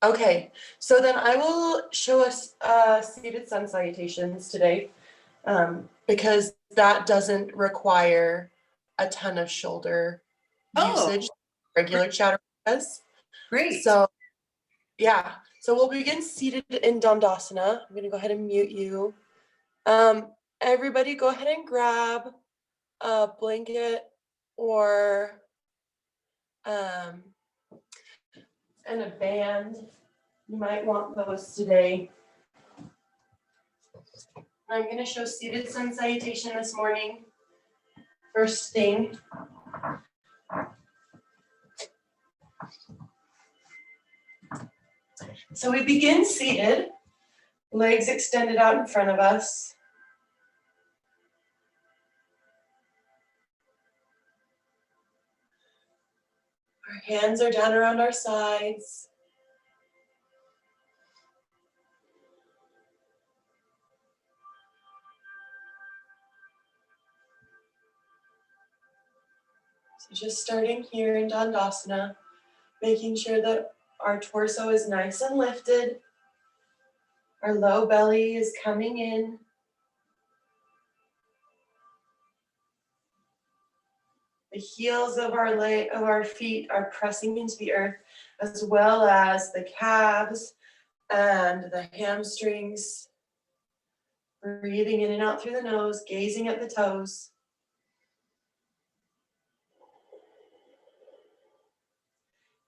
Okay, so then I will show us seated sun salutations today because that doesn't require a ton of shoulder usage, regular chaturanga does. Great. So yeah, so we'll begin seated in Dandasana. I'm gonna go ahead and mute you. Everybody go ahead and grab a blanket or and a band. You might want those today. I'm going to show seated sun salutation this morning. First thing. So we begin seated, legs extended out in front of us. Our hands are down around our sides. So just starting here in Dandasana, making sure that our torso is nice and lifted. Our low belly is coming in. The heels of our feet are pressing into the earth, as well as the calves and the hamstrings. Breathing in and out through the nose, gazing at the toes.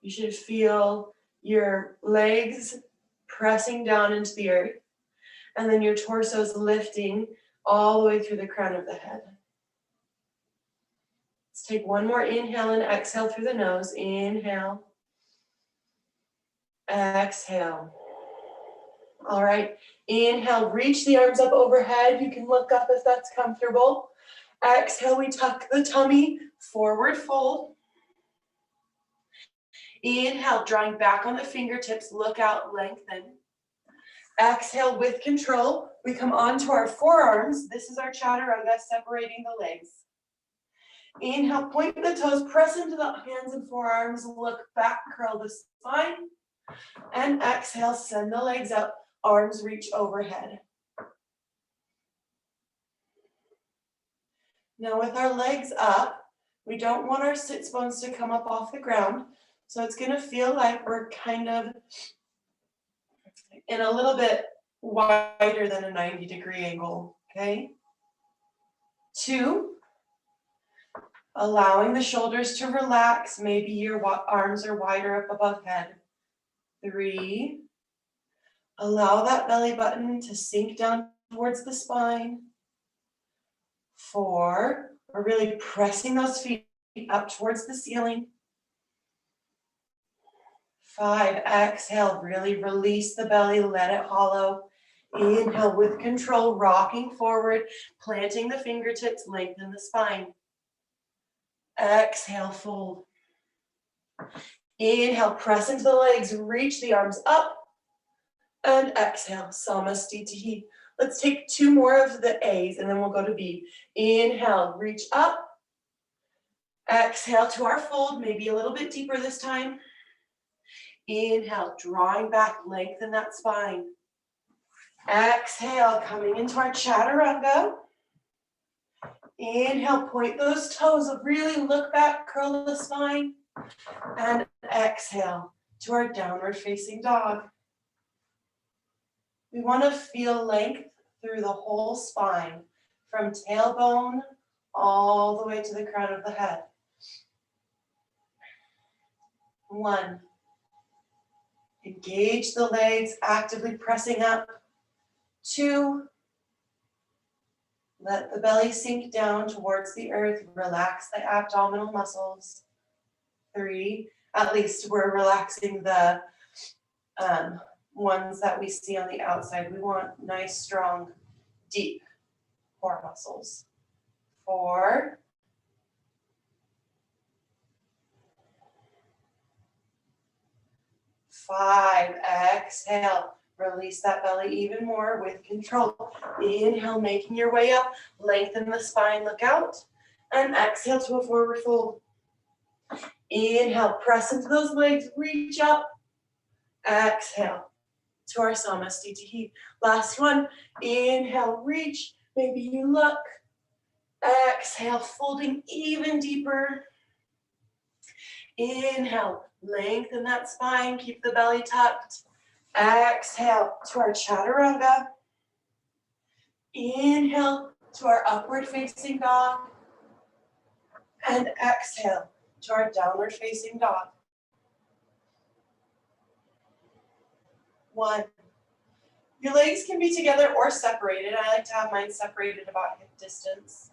You should feel your legs pressing down into the earth, and then your torso's lifting all the way through the crown of the head. Let's take one more inhale and exhale through the nose. Inhale. Exhale. All right. Inhale, reach the arms up overhead. You can look up if that's comfortable. Exhale, we tuck the tummy, forward fold. Inhale, drawing back on the fingertips, look out, lengthen. Exhale with control. We come onto our forearms. This is our chaturanga, separating the legs. Inhale, point the toes, press into the hands and forearms, look back, curl the spine. And exhale, send the legs up, arms reach overhead. Now with our legs up, we don't want our sits bones to come up off the ground. So it's gonna feel like we're kind of in a little bit wider than a 90-degree angle, okay? 2, allowing the shoulders to relax. Maybe your arms are wider up above head. 3, allow that belly button to sink down towards the spine. 4, we're really pressing those feet up towards the ceiling. 5, exhale, really release the belly, let it hollow. Inhale with control, rocking forward, planting the fingertips, lengthen the spine. Exhale, fold. Inhale, press into the legs, reach the arms up. And exhale, Samastitihi. Let's take 2 more of the A's and then we'll go to B. Inhale, reach up. Exhale to our fold, maybe a little bit deeper this time. Inhale, drawing back, lengthen that spine. Exhale, coming into our chaturanga. Inhale, point those toes, really look back, curl the spine. And exhale to our downward facing dog. We want to feel length through the whole spine, from tailbone all the way to the crown of the head. 1, engage the legs, actively pressing up. 2, let the belly sink down towards the earth, relax the abdominal muscles. 3, at least we're relaxing the ones that we see on the outside. We want nice, strong, deep core muscles. 4, 5, exhale. Release that belly even more with control. Inhale, making your way up. Lengthen the spine, look out. And exhale to a forward fold. Inhale, press into those legs, reach up. Exhale to our Samasthiti. Last one. Inhale, reach. Maybe you look. Exhale, folding even deeper. Inhale, lengthen that spine. Keep the belly tucked. Exhale to our Chaturanga. Inhale to our upward facing dog. And exhale to our downward facing dog. 1. Your legs can be together or separated. I like to have mine separated about hip distance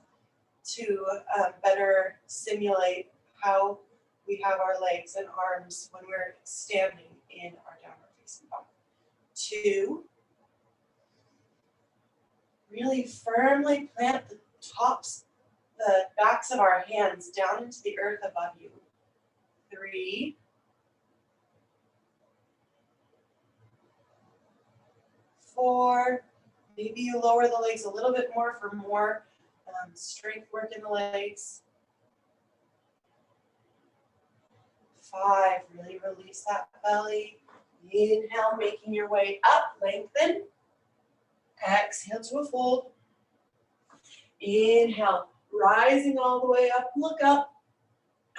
to better simulate how we have our legs and arms when we're standing in our downward facing dog. 2, really firmly plant the backs of our hands down into the earth above you. 3, 4, maybe you lower the legs a little bit more for more strength work in the legs. 5, really release that belly. Inhale, making your way up, lengthen. Exhale to a fold. Inhale, rising all the way up, look up.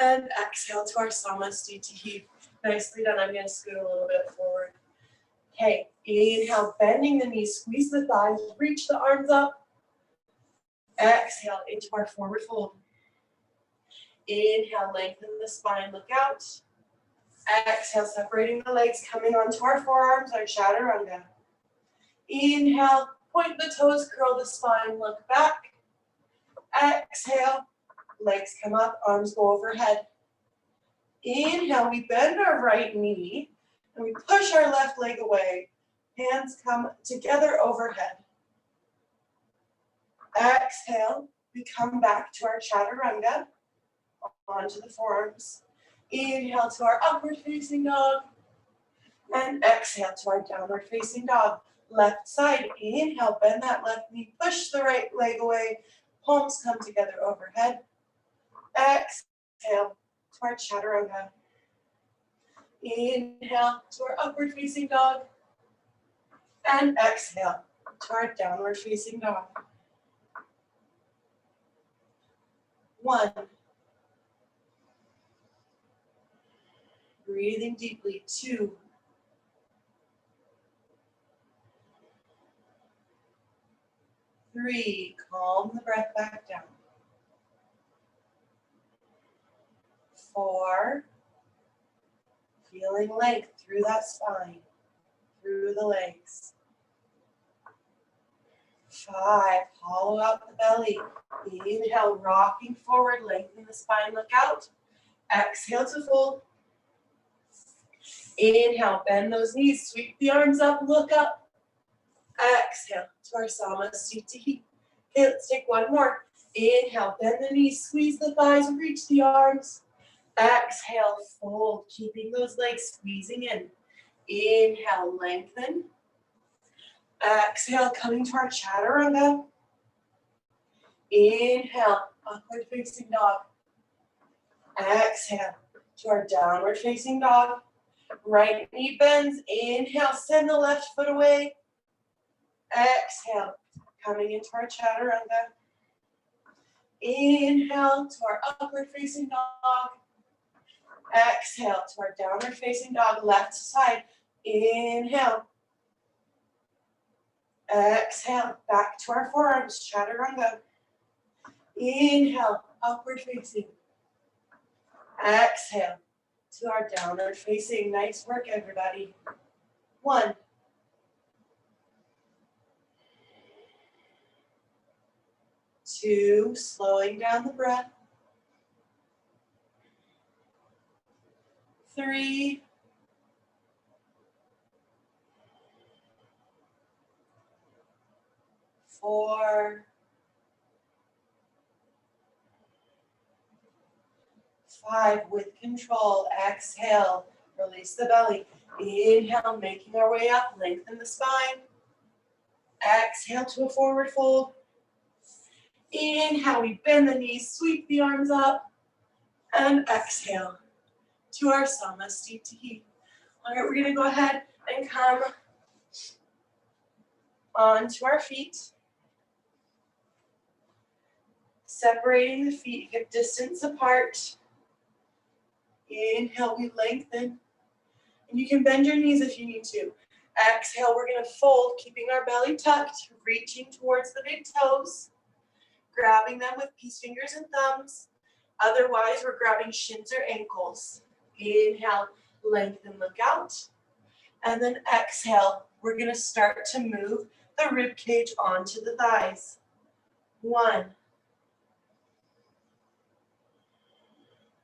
And exhale to our Samasthiti. Nicely done. I'm going to scoot a little bit forward. Okay, inhale, bending the knees, squeeze the thighs, reach the arms up. Exhale into our forward fold. Inhale, lengthen the spine, look out. Exhale, separating the legs, coming onto our forearms, our Chaturanga. Inhale, point the toes, curl the spine, look back. Exhale, legs come up, arms go overhead. Inhale, we bend our right knee and we push our left leg away. Hands come together overhead. Exhale, we come back to our Chaturanga, onto the forearms. Inhale to our upward facing dog. And exhale to our downward facing dog. Left side, inhale, bend that left knee, push the right leg away. Palms come together overhead. Exhale to our Chaturanga. Inhale to our upward facing dog. And exhale to our downward facing dog. 1. Breathing deeply. 2. 3. Calm the breath back down. 4. Feeling length through that spine, through the legs. 5. Hollow out the belly. Inhale, rocking forward, lengthen the spine, look out. Exhale to fold. Inhale, bend those knees, sweep the arms up, look up. Exhale to our Samasthiti. Okay, let's take one more. Inhale, bend the knees, squeeze the thighs, reach the arms. Exhale, fold, keeping those legs squeezing in. Inhale, lengthen. Exhale, coming to our Chaturanga. Inhale, upward facing dog. Exhale to our downward facing dog. Right knee bends. Inhale, send the left foot away. Exhale, coming into our Chaturanga. Inhale to our upward facing dog. Exhale to our downward facing dog, left side. Inhale. Exhale, back to our forearms, Chaturanga. Inhale, upward facing. Exhale to our downward facing. Nice work, everybody. 1. 2, slowing down the breath. 3. 4. 5, with control, exhale, release the belly. Inhale, making our way up, lengthen the spine. Exhale to a forward fold. Inhale, we bend the knees, sweep the arms up. And exhale to our Samasthiti. All right, we're gonna go ahead and come onto our feet. Separating the feet, hip distance apart. Inhale, we lengthen. And you can bend your knees if you need to. Exhale, we're gonna fold, keeping our belly tucked, reaching towards the big toes, grabbing them with peace fingers and thumbs. Otherwise, we're grabbing shins or ankles. Inhale, lengthen, look out. And then exhale, we're gonna start to move the rib cage onto the thighs. 1.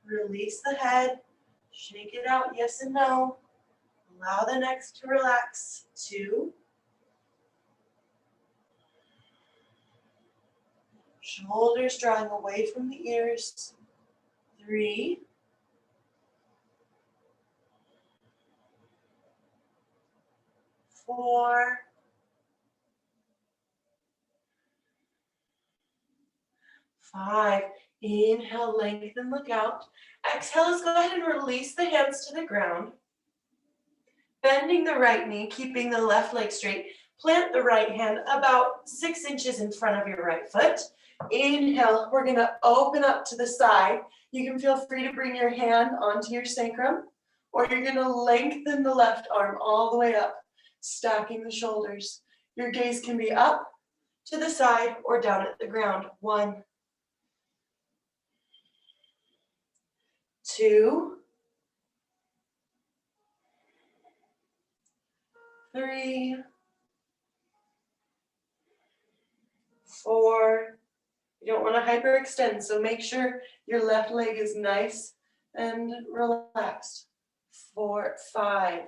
Release the head, shake it out, yes and no. Allow the neck to relax. 2. Shoulders drawing away from the ears. 3. 4. 5. Inhale, lengthen, look out. Exhale, let's go ahead and release the hands to the ground. Bending the right knee, keeping the left leg straight. Plant the right hand about 6 inches in front of your right foot. Inhale, we're gonna open up to the side. You can feel free to bring your hand onto your sacrum, or you're gonna lengthen the left arm all the way up, stacking the shoulders. Your gaze can be up, to the side, or down at the ground. 1, 2, 3, 4. You don't want to hyperextend, so make sure your left leg is nice and relaxed. 4, 5.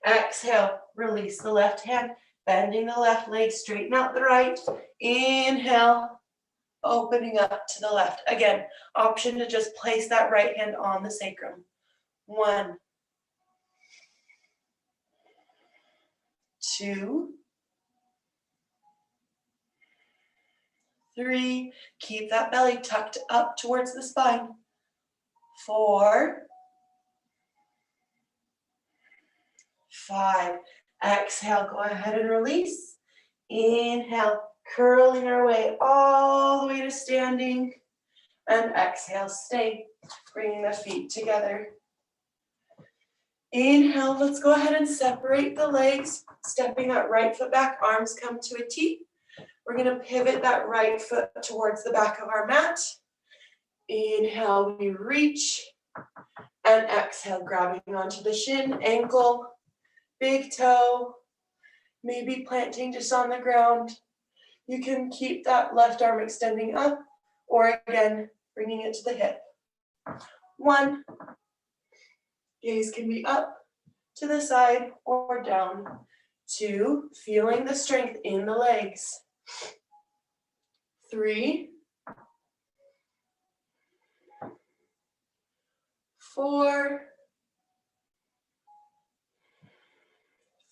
Exhale, release the left hand, bending the left leg, straighten out the right. Inhale, opening up to the left. Again, option to just place that right hand on the sacrum. 1, 2, 3, keep that belly tucked up towards the spine. 4, 5. Exhale, go ahead and release. Inhale, curling our way all the way to standing. And exhale, stay, bringing the feet together. Inhale, let's go ahead and separate the legs, stepping that right foot back, arms come to a T. We're gonna pivot that right foot towards the back of our mat. Inhale, we reach, and exhale, grabbing onto the shin, ankle, big toe, maybe planting just on the ground. You can keep that left arm extending up, or again, bringing it to the hip. 1, gaze can be up, to the side, or down. 2, feeling the strength in the legs. 3, 4,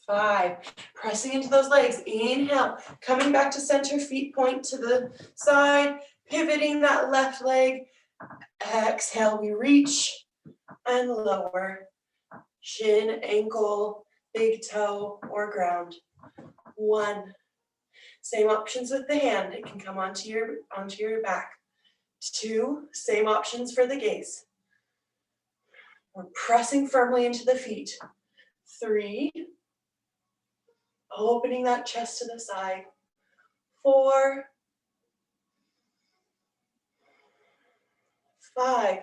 5. Pressing into those legs. Inhale, coming back to center, feet point to the side, pivoting that left leg. Exhale, we reach and lower. Shin, ankle, big toe, or ground. 1. Same options with the hand. It can come onto your back. 2, same options for the gaze. We're pressing firmly into the feet. 3, opening that chest to the side. 4, 5,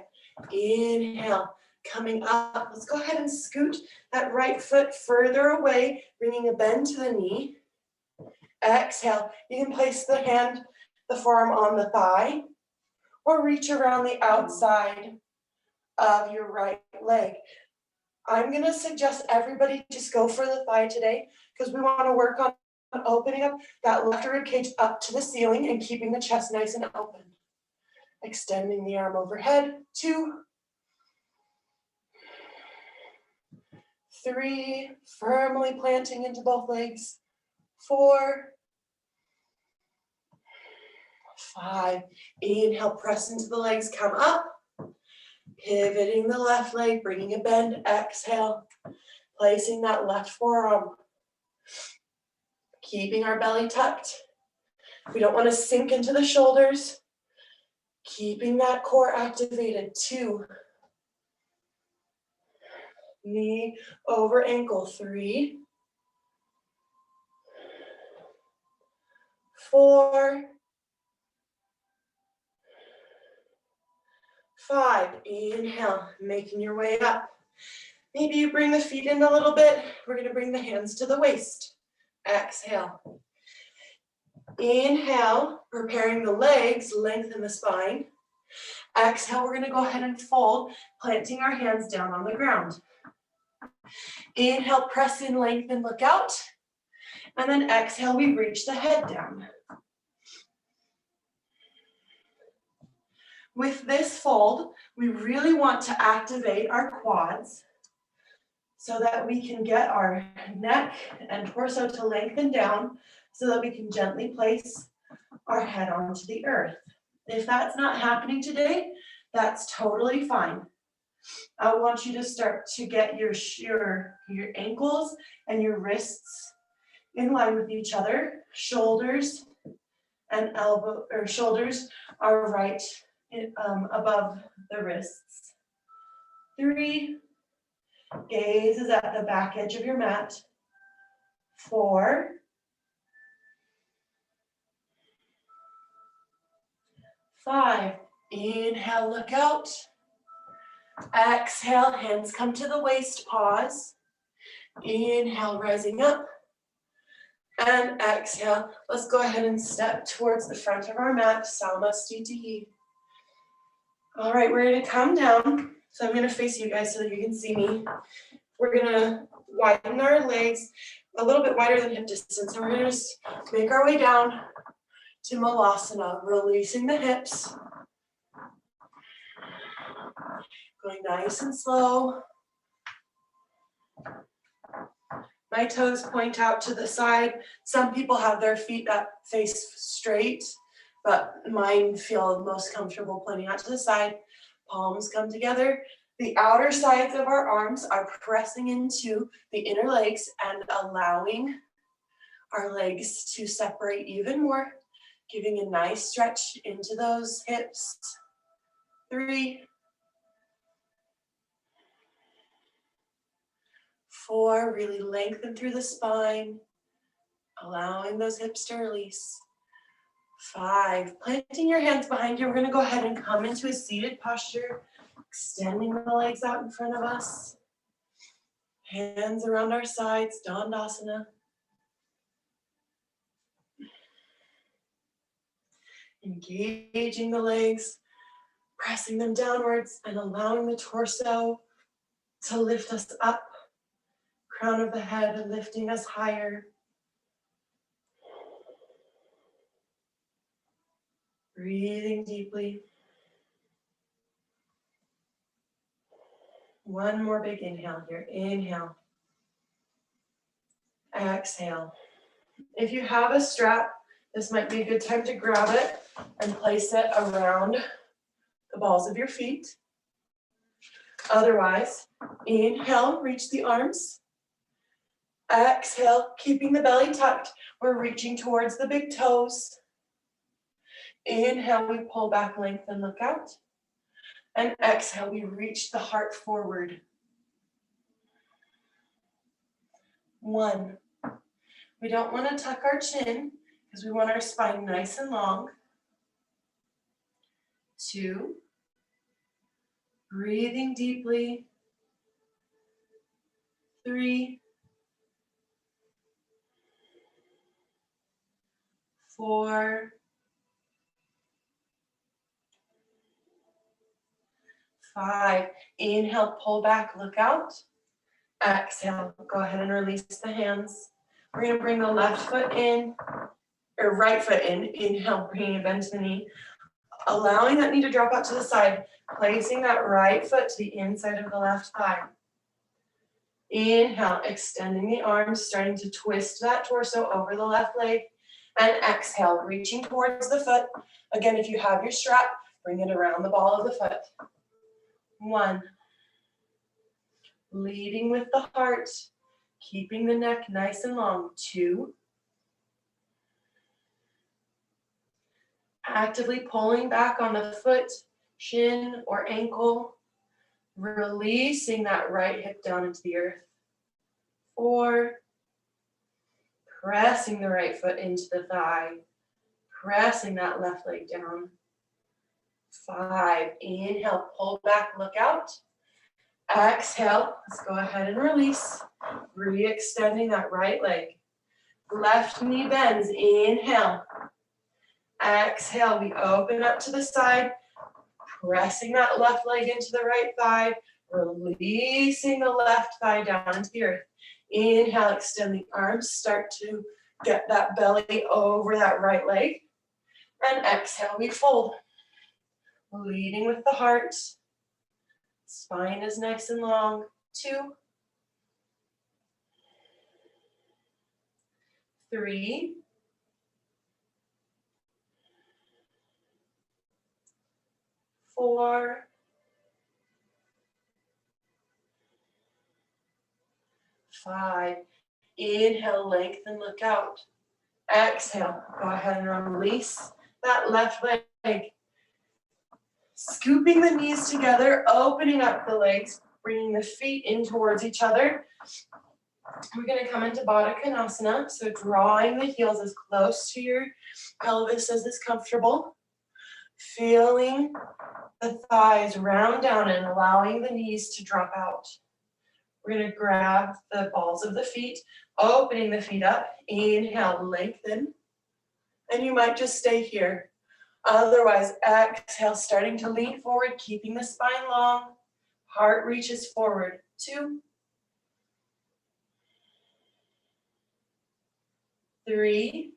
inhale, coming up. Let's go ahead and scoot that right foot further away, bringing a bend to the knee. Exhale, you can place the forearm on the thigh, or reach around the outside of your right leg. I'm gonna suggest everybody just go for the thigh today, because we wanna work on opening up that left rib cage up to the ceiling and keeping the chest nice and open. Extending the arm overhead. 2, 3, firmly planting into both legs. 4, 5, inhale, press into the legs, come up. Pivoting the left leg, bringing a bend, exhale. Placing that left forearm. Keeping our belly tucked. We don't want to sink into the shoulders. Keeping that core activated. 2. Knee over ankle. 3. 4. 5. Inhale, making your way up. Maybe you bring the feet in a little bit. We're going to bring the hands to the waist. Exhale. Inhale, preparing the legs, lengthen the spine. Exhale, we're going to go ahead and fold, planting our hands down on the ground. Inhale, press in, lengthen, look out. And then exhale, we reach the head down. With this fold, we really want to activate our quads so that we can get our neck and torso to lengthen down so that we can gently place our head onto the earth. If that's not happening today, that's totally fine. I want you to start to get your ankles and your wrists in line with each other. Shoulders and shoulders are right above the wrists. 3. Gaze is at the back edge of your mat. 4. 5. Inhale, look out. Exhale, hands come to the waist, pause. Inhale, rising up. And exhale, let's go ahead and step towards the front of our mat, Samasthiti. All right, we're going to come down. So I'm going to face you guys so that you can see me. We're going to widen our legs a little bit wider than hip distance. And we're going to just make our way down to Malasana, releasing the hips. Going nice and slow. My toes point out to the side. Some people have their feet that face straight, but mine feel most comfortable pointing out to the side. Palms come together. The outer sides of our arms are pressing into the inner legs and allowing our legs to separate even more, giving a nice stretch into those hips. 3, 4, really lengthen through the spine, allowing those hips to release. 5, planting your hands behind you. We're going to go ahead and come into a seated posture, extending the legs out in front of us. Hands around our sides, Dandasana. Engaging the legs, pressing them downwards and allowing the torso to lift us up. Crown of the head lifting us higher. Breathing deeply. One more big inhale here. Inhale. Exhale. If you have a strap, this might be a good time to grab it and place it around the balls of your feet. Otherwise, inhale, reach the arms. Exhale, keeping the belly tucked. We're reaching towards the big toes. Inhale, we pull back, lengthen, look out. And exhale, we reach the heart forward. 1. We don't want to tuck our chin because we want our spine nice and long. 2. Breathing deeply. 3. 4. 5. Inhale, pull back, look out. Exhale, go ahead and release the hands. We're going to bring the left foot in, or right foot in. Inhale, bringing it bend to the knee. Allowing that knee to drop out to the side. Placing that right foot to the inside of the left thigh. Inhale, extending the arms, starting to twist that torso over the left leg. And exhale, reaching towards the foot. Again, if you have your strap, bring it around the ball of the foot. 1. Leading with the heart. Keeping the neck nice and long. 2. Actively pulling back on the foot, shin, or ankle. Releasing that right hip down into the earth. 4. Pressing the right foot into the thigh. Pressing that left leg down. 5. Inhale, pull back, look out. Exhale, let's go ahead and release. Re-extending that right leg. Left knee bends, inhale. Exhale, we open up to the side, pressing that left leg into the right thigh, releasing the left thigh down into the earth. Inhale, extend the arms, start to get that belly over that right leg. And exhale, we fold. Leading with the heart. Spine is nice and long. 2. 3. 4. 5. Inhale, lengthen, look out. Exhale, go ahead and release that left leg. Scooping the knees together, opening up the legs, bringing the feet in towards each other. We're going to come into Baddha Konasana, so drawing the heels as close to your pelvis as is comfortable. Feeling the thighs round down and allowing the knees to drop out. We're going to grab the balls of the feet, opening the feet up. Inhale, lengthen. And you might just stay here. Otherwise, exhale, starting to lean forward, keeping the spine long. Heart reaches forward. 2. 3.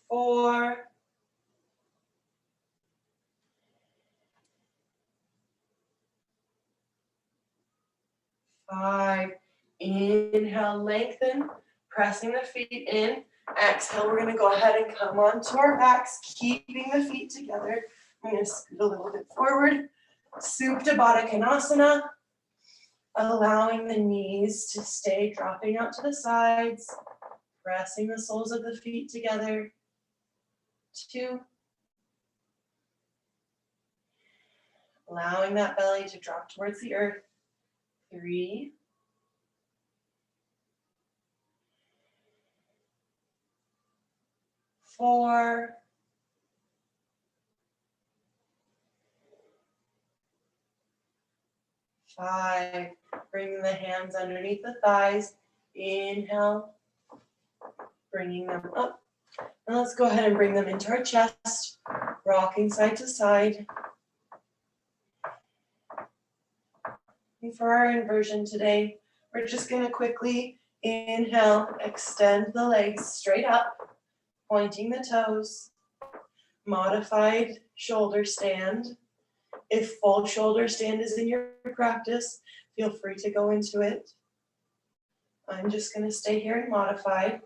4. 5. Inhale, lengthen, pressing the feet in. Exhale, we're going to go ahead and come onto our backs, keeping the feet together. I'm going to scoot a little bit forward. Supta Baddha Konasana. Allowing the knees to stay dropping out to the sides. Pressing the soles of the feet together. 2. Allowing that belly to drop towards the earth. 3. 4. 5. Bringing the hands underneath the thighs. Inhale. Bringing them up. And let's go ahead and bring them into our chest. Rocking side to side. And for our inversion today, we're just going to quickly inhale, extend the legs straight up, pointing the toes. Modified shoulder stand. If full shoulder stand is in your practice, feel free to go into it. I'm just going to stay here in modified.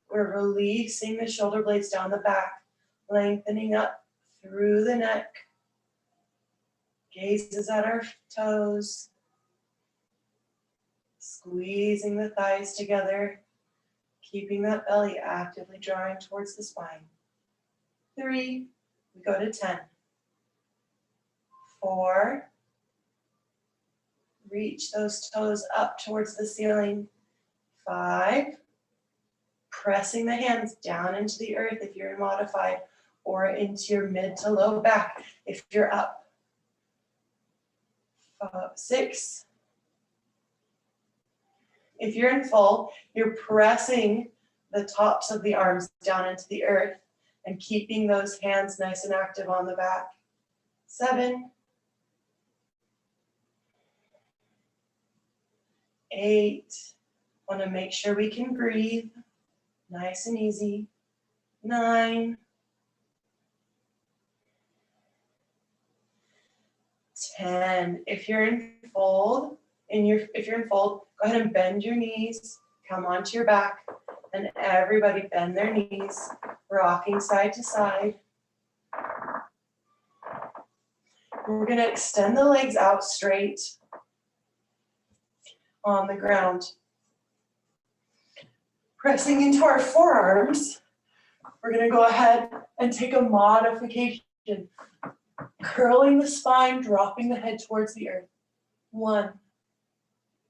We're releasing the shoulder blades down the back, lengthening up through the neck. Gazes at our toes. Squeezing the thighs together, keeping that belly actively drawing towards the spine. 3, we go to 10. 4, reach those toes up towards the ceiling. 5, pressing the hands down into the earth if you're in modified, or into your mid to low back if you're up. 6, if you're in full, you're pressing the tops of the arms down into the earth and keeping those hands nice and active on the back. 7, 8, want to make sure we can breathe, nice and easy. 9, 10. If you're in fold, go ahead and bend your knees, come onto your back, and everybody bend their knees, rocking side to side. We're gonna extend the legs out straight on the ground. Pressing into our forearms, we're gonna go ahead and take a modification. Curling the spine, dropping the head towards the earth. 1,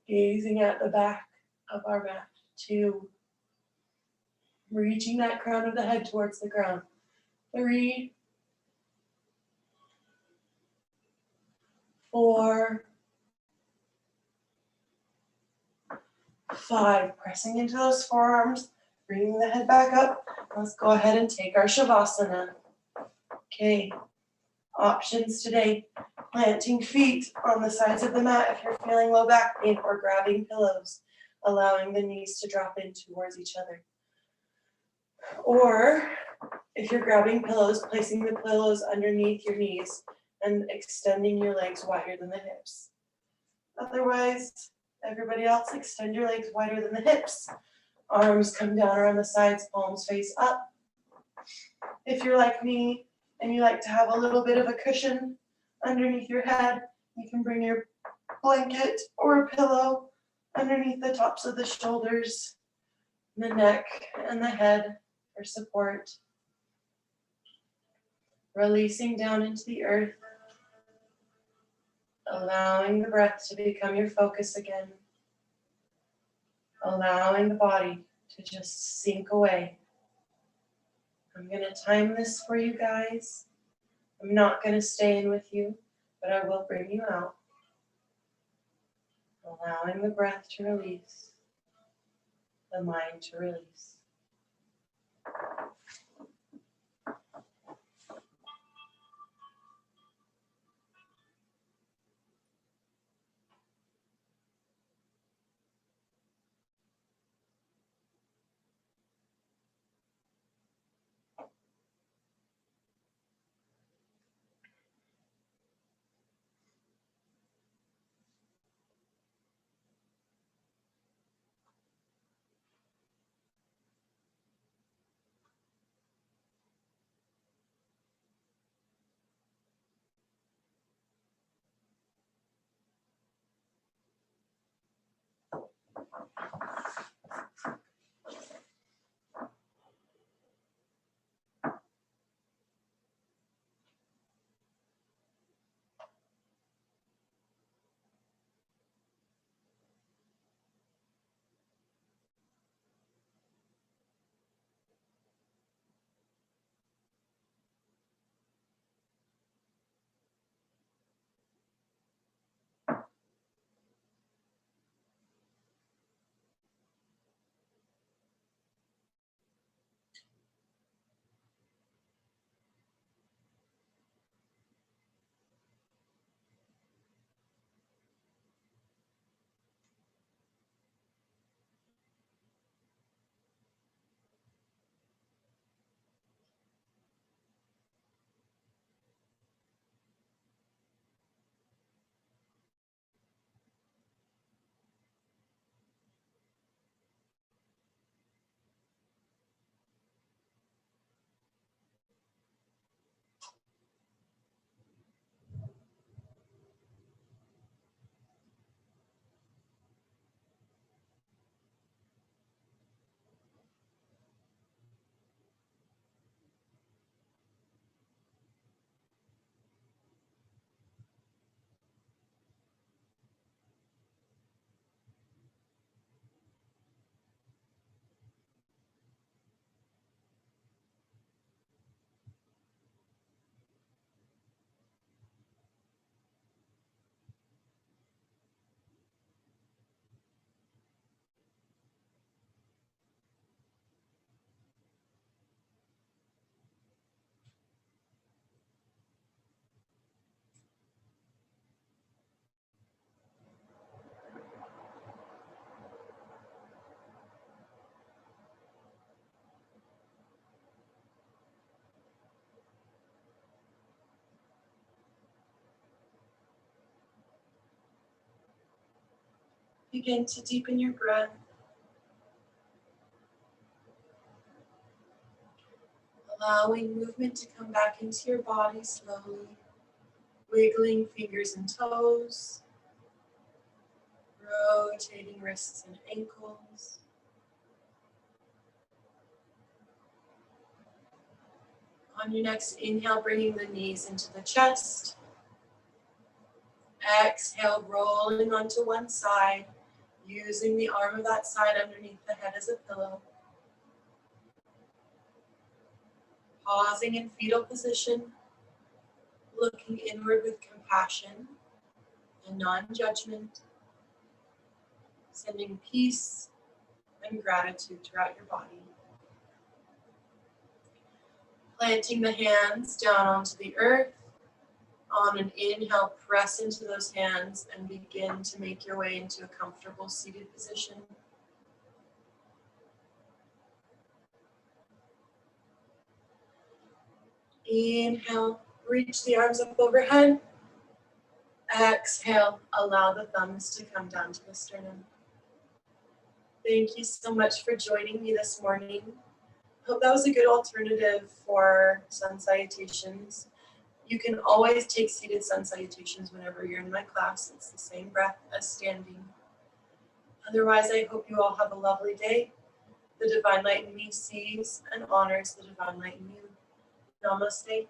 gazing at the back of our mat. 2, reaching that crown of the head towards the ground. 3, 4, 5, pressing into those forearms, bringing the head back up. Let's go ahead and take our Shavasana. Okay, options today. Planting feet on the sides of the mat if you're feeling low back pain, or grabbing pillows, allowing the knees to drop in towards each other. Or if you're grabbing pillows, placing the pillows underneath your knees and extending your legs wider than the hips. Otherwise, everybody else, extend your legs wider than the hips. Arms come down around the sides, palms face up. If you're like me and you like to have a little bit of a cushion underneath your head, you can bring your blanket or a pillow underneath the tops of the shoulders, the neck, and the head for support. Releasing down into the earth, allowing the breath to become your focus again, allowing the body to just sink away. I'm going to time this for you guys. I'm not going to stay in with you, but I will bring you out. Allowing the breath to release, the mind to release. Begin to deepen your breath. Allowing movement to come back into your body slowly. Wiggling fingers and toes. Rotating wrists and ankles. On your next inhale, bringing the knees into the chest. Exhale, rolling onto one side, using the arm of that side underneath the head as a pillow. Pausing in fetal position, looking inward with compassion and non-judgment, sending peace and gratitude throughout your body. Planting the hands down onto the earth. On an inhale, press into those hands and begin to make your way into a comfortable seated position. Inhale, reach the arms up overhead. Exhale, allow the thumbs to come down to the sternum. Thank you so much for joining me this morning. Hope that was a good alternative for sun salutations. You can always take seated sun salutations whenever you're in my class. It's the same breath as standing. Otherwise, I hope you all have a lovely day. The divine light in me sees and honors the divine light in you. Namaste.